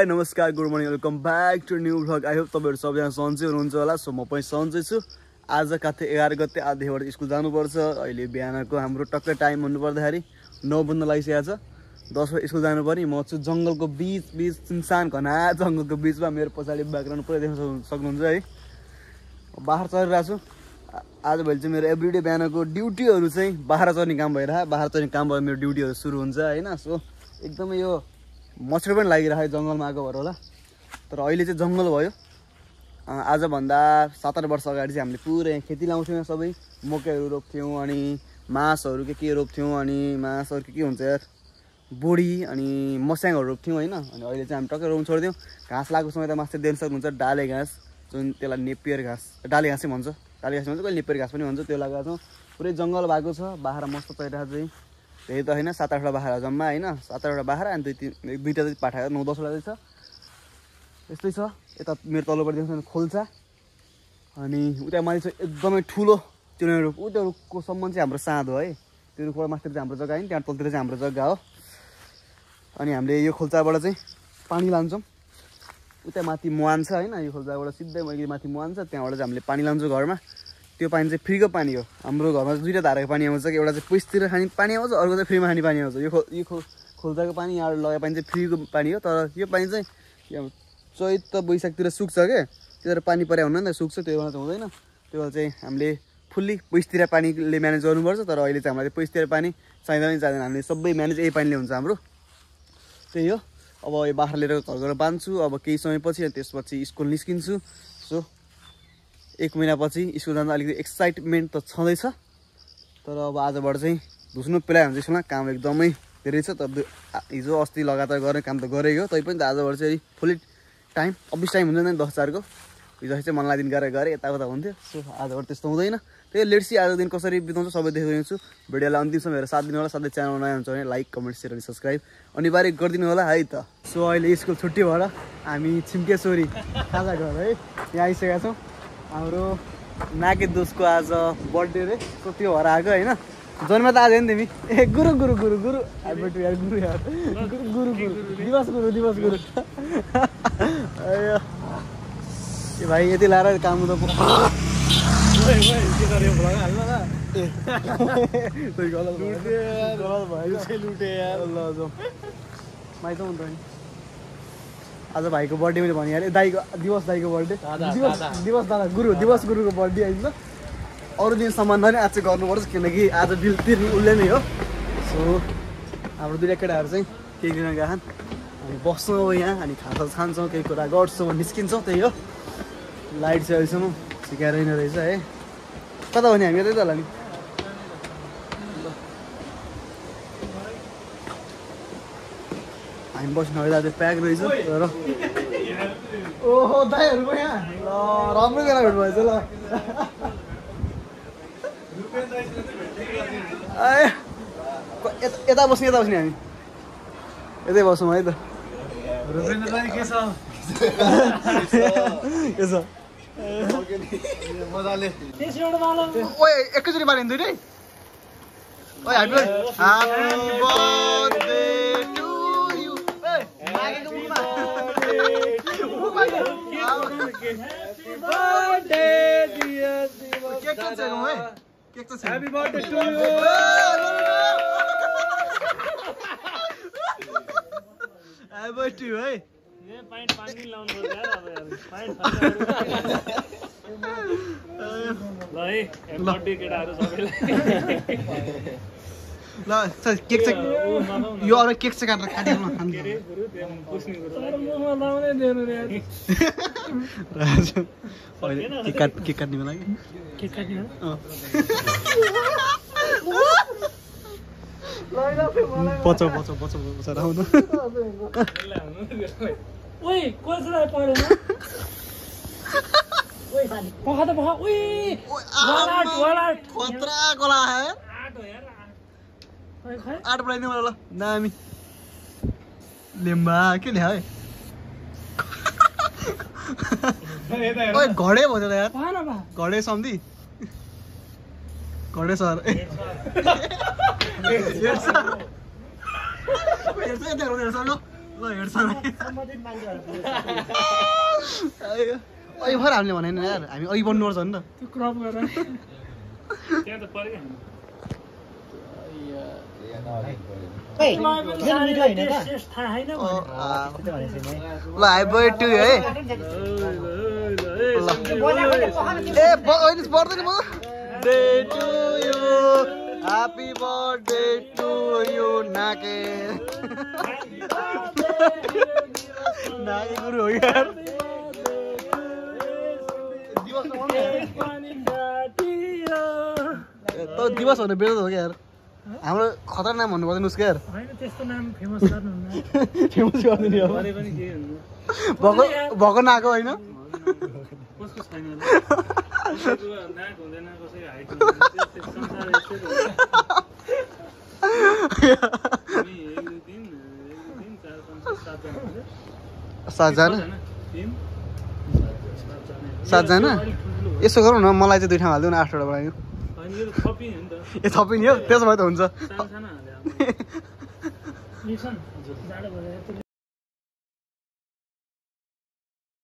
High नमस्कार good morning welcome back to new vlog. I hope तपाईँहरू सबैजना सन्चै हुनुहुन्छ होला। सो म पनि सन्चै छु। आज काथे 11 गते आधीबाट स्कुल जानुपर्छ। अहिले बिहानको हाम्रो टक्कै टाइम हुनुपर्दाखेरि 9 बज्न लागिसकेको छ। 10 बजे स्कुल जानुपर्ने। म छु जङ्गलको बिच सुनसान घना जङ्गलको बिचमा। मेरो पछाडि ब्याकग्राउन्ड पुरै देख्न सक्नुहुन्छ है। बाहिर चढिरहेको छु। आजभोलि चाहिँ मेरो एभ्रिडे बिहानको ड्युटीहरू चाहिँ बाहिर चढ्ने काम भइरहेको। बाहिर चढ्ने काम भएर मेरो ड्युटीहरू सुरु हुन्छ होइन। सो एकदमै यो मच्छर पनि लागिरहेको जङ्गलमा आएको भएर होला। तर अहिले चाहिँ जङ्गल भयो। आजभन्दा 7-8 वर्ष अगाडि चाहिँ हामीले पुरै खेती लाउँथ्यौँ। सबै मकैहरू रोप्थ्यौँ अनि मासहरू के रोप्थ्यौँ अनि मासहरू के हुन्छ यार बोडी अनि मस्याङहरू रोप्थ्यौँ होइन। अनि अहिले चाहिँ हामी टक्कै रोप्नु छोडिदियौँ। घाँस लागेको समय त मास्टर देख्न सक्नुहुन्छ डाले घाँस जुन त्यसलाई नेपियर घाँस डाले घाँसै भन्छ। डाले घाँस भन्छ कहिले नेपियर घाँस पनि भन्छ। त्यो लगाएको छौँ। पुरै जङ्गल भएको छ। बाख्रा मस्त चढिरहेको चाहिँ त्यही त होइन 7-8वटा बाख्रा जम्मा होइन। 7-8वटा बाख्रा अनि दुईवटा चाहिँ पाठा 9-10वटा चाहिँ छ। यस्तै छ। यता मेरो तल्लोपट्टि देख्छ खोल्सा अनि उता माथि चाहिँ एकदमै ठुलो त्यो रुख ऊ त्यो रुखको सम्म चाहिँ हाम्रो साँधो है। त्यो रुखबाट माथि चाहिँ हाम्रो जग्गा होइन। त्यहाँ तलतिर चाहिँ हाम्रो जग्गा हो। अनि हामीले यो खोल्साबाट चाहिँ पानी लान्छौँ। उता माथि मुहान छ होइन। यो खोल्साबाट सिधै माथि मुहान छ। त्यहाँबाट चाहिँ हामीले पानी लान्छौँ घरमा। त्यो पानी चाहिँ फ्रीको पानी हो। हाम्रो घरमा दुईवटा धाराको पानी आउँछ कि एउटा चाहिँ पैसातिर खाने पानी आउँछ अर्को चाहिँ फ्रीमा खाने पानी आउँछ। यो खोल्साको पानी यहाँबाट लगाएको पानी चाहिँ फ्रीको पानी हो। तर यो पानी चाहिँ चैत वैशाखतिर सुक्छ क्या। त्यतिर पानी परे हुन्न नि त सुक्छ। त्यो बेला चाहिँ हुँदैन। त्यो बेला चाहिँ हामीले फुल्ली पैसातिर पानीले म्यानेज गर्नुपर्छ। तर अहिले चाहिँ हामीलाई पैसातिर पानी चाहिँदैन चाहिँदैन। हामीले सबै म्यानेज यही पानीले हुन्छ हाम्रो। त्यही हो। अब यो बाख्रा लिएर घर गएर बाँध्छु। अब केही समयपछि अनि त्यसपछि स्कुल निस्किन्छु। सो 1 महिनापछि स्कुल जाँदा अलिकति एक्साइटमेन्ट त छँदैछ। तर अब आजबाट चाहिँ धुस्नु पेलायो भने चाहिँ स्कुलमा काम एकदमै धेरै छ। तर हिजो अस्ति लगातार गर्ने काम त गरेको हो। तैपनि त आजबाट चाहिँ फुल्ली टाइम अफिस टाइम हुन्छ नि 10-4को। हिजो चाहिँ मनलाई दिन गरेर यताउता हुन्थ्यो। सो आजबाट त्यस्तो हुँदैन। त्यही लेट्सी आजको दिन कसरी बिताउँछ सबै देखाइदिन्छु। भिडियोलाई अन्तिमसम्म हेरेर साथ दिनु होला। साथै च्यानल नयाँ हुन्छ भने लाइक कमेन्ट सेयर अनि सब्सक्राइब अनिवार्य गरिदिनु होला है त। सो अहिले स्कुल छुट्टी भएर हामी छिम्केश्वरी खाजा घर है यहाँ आइसकेका छौँ। हाम्रो नाके दोषको आज बर्थडे रे। सो त्यो भएर आएको होइन। जन्म त आज नि तिमी ए गुरु गुरु गुरु गुरु बेटु यार गुरु यार गुरु गुरु गुरु दिवस गुरु ए भाइ यति लाएर काम त आज भाइको बर्थडे मैले भनिहालेँ। दाइको दिवस दाइको बर्थडे दिवस दादा दिवस गुरुको बर्थडे आइन्छ। अरू दिन सम्मान पनि आज चाहिँ गर्नुपर्छ किनकि आज बिल तिर्ने उसले नै हो। सो हाम्रो दुईवटा केटाहरू चाहिँ केही दिन गएछन्। हामी बस्छौँ अब यहाँ अनि खाजा खान्छौँ केही कुरा गर्छौँ निस्किन्छौँ। त्यही हो। लाइट चाहिँ अहिलेसम्म सिकाएर रहेछ है। कता भने हामी यतै त होला नि। हामी बस्नु अहिले आज प्याक रहेछ तर ओहो दाइहरूको यहाँ ल राम्रो केटा भेट भएछ ल। यता बस्ने हामी यतै बस्छौँ है त। के छ मजाले ओए एकैचोटि बारे दुइटै ओए ह्यापी बर्थडे टु यु ए मागेको मुखमा ह्यापी बर्थडे डियर केक चाहिँ छ है। केक चाहिँ happy birthday to you happy birthday है। ये पाइन्ट पानी लाउनु पर्छ यार अब यार पाइन्ट ल है बर्थडे केटाहरु सबैलाई ल चल केक चाहिँ यो अरु केक चाहिँ काटेर खादिनु न के रे गुरु त्यहाँ पुस्ने गुरु मुखमा लाउनै दिनु रे यार राजु अहिले केक काट्ने बेला केक काट्ने बचाउ राउनु ओइ कसलाई परेन ओइ साली पखा त पखा ओइ वालाट खतरा गोला है 8 हो यार 8 बनाइदिनु मलाई ल दामी लेम्बा के ल्या है ओइ घडे भयो त यार पान बा घडे सम्धी घडे सर हेर्छ ल हेर्छ नि अहिले भएर हामीले भनेन यार हामी अहिले बन्नुपर्छ नि त त्यो क्रप गरेर त्यहाँ त पऱ्यो ल हाई बर्थडे टु है ए पर्दैन म day to you happy birthday to you नाके नाके गुरु हो यार दिवस भन्ने बेला हो क्या यार हाम्रो खतरा नाम भन्नु पर्दैन उसको यार त्यस्तो नाम फेमस गर्नुहुन्न फेमस गर्दैन अब भएको नआएको होइन कसको छैन नाक हुँदैन कसैको हाइट सातजना यसो गरौँ न मलाई चाहिँ 2 ठाउँ हालिदिउँ न 8 वटा बनाइदिउँ ए थपिने हो त्यसो भए त हुन्छ